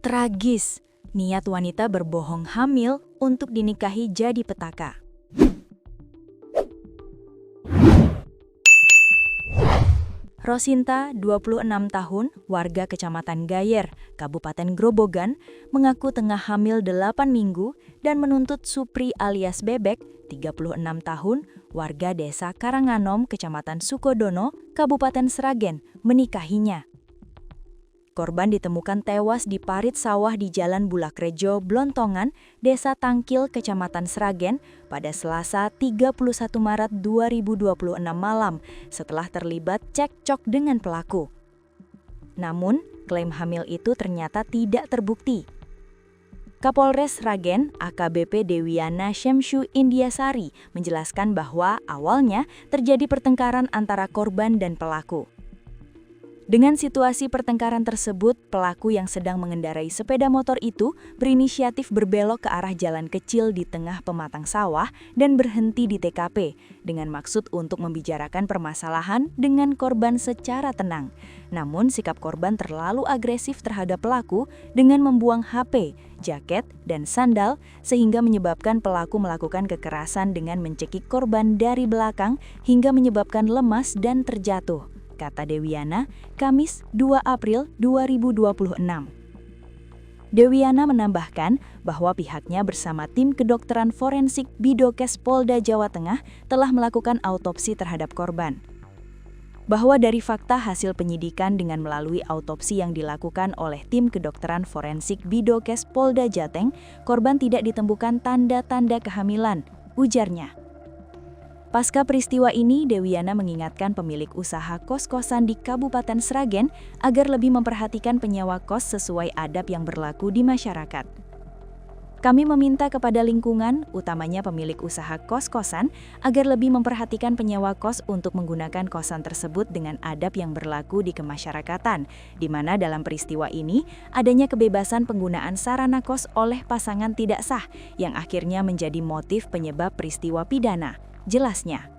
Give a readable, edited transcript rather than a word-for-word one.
Tragis, niat wanita berbohong hamil untuk dinikahi jadi petaka. Rosinta, 26 tahun, warga Kecamatan Gayer, Kabupaten Grobogan, mengaku tengah hamil 8 minggu dan menuntut Supri alias Bebek, 36 tahun, warga Desa Karanganom, Kecamatan Sukodono, Kabupaten Sragen, menikahinya. Korban ditemukan tewas di parit sawah di Jalan Bulakrejo, Blontongan, Desa Tangkil, Kecamatan Sragen, pada Selasa 31 Maret 2026 malam setelah terlibat cekcok dengan pelaku. Namun, klaim hamil itu ternyata tidak terbukti. Kapolres Sragen, AKBP Dewiana Syemshu Indiasari, menjelaskan bahwa awalnya terjadi pertengkaran antara korban dan pelaku. Dengan situasi pertengkaran tersebut, pelaku yang sedang mengendarai sepeda motor itu berinisiatif berbelok ke arah jalan kecil di tengah pematang sawah dan berhenti di TKP dengan maksud untuk membicarakan permasalahan dengan korban secara tenang. Namun, sikap korban terlalu agresif terhadap pelaku dengan membuang HP, jaket, dan sandal sehingga menyebabkan pelaku melakukan kekerasan dengan mencekik korban dari belakang hingga menyebabkan lemas dan terjatuh, kata Dewiana, Kamis 2 April 2026. Dewiana menambahkan bahwa pihaknya bersama tim kedokteran forensik Bidokes Polda Jawa Tengah telah melakukan autopsi terhadap korban. Bahwa dari fakta hasil penyidikan dengan melalui autopsi yang dilakukan oleh tim kedokteran forensik Bidokes Polda Jateng, korban tidak ditemukan tanda-tanda kehamilan, ujarnya. Pasca peristiwa ini, Dewiana mengingatkan pemilik usaha kos-kosan di Kabupaten Sragen agar lebih memperhatikan penyewa kos sesuai adab yang berlaku di masyarakat. Kami meminta kepada lingkungan, utamanya pemilik usaha kos-kosan, agar lebih memperhatikan penyewa kos untuk menggunakan kosan tersebut dengan adab yang berlaku di kemasyarakatan, di mana dalam peristiwa ini adanya kebebasan penggunaan sarana kos oleh pasangan tidak sah yang akhirnya menjadi motif penyebab peristiwa pidana. Jelasnya.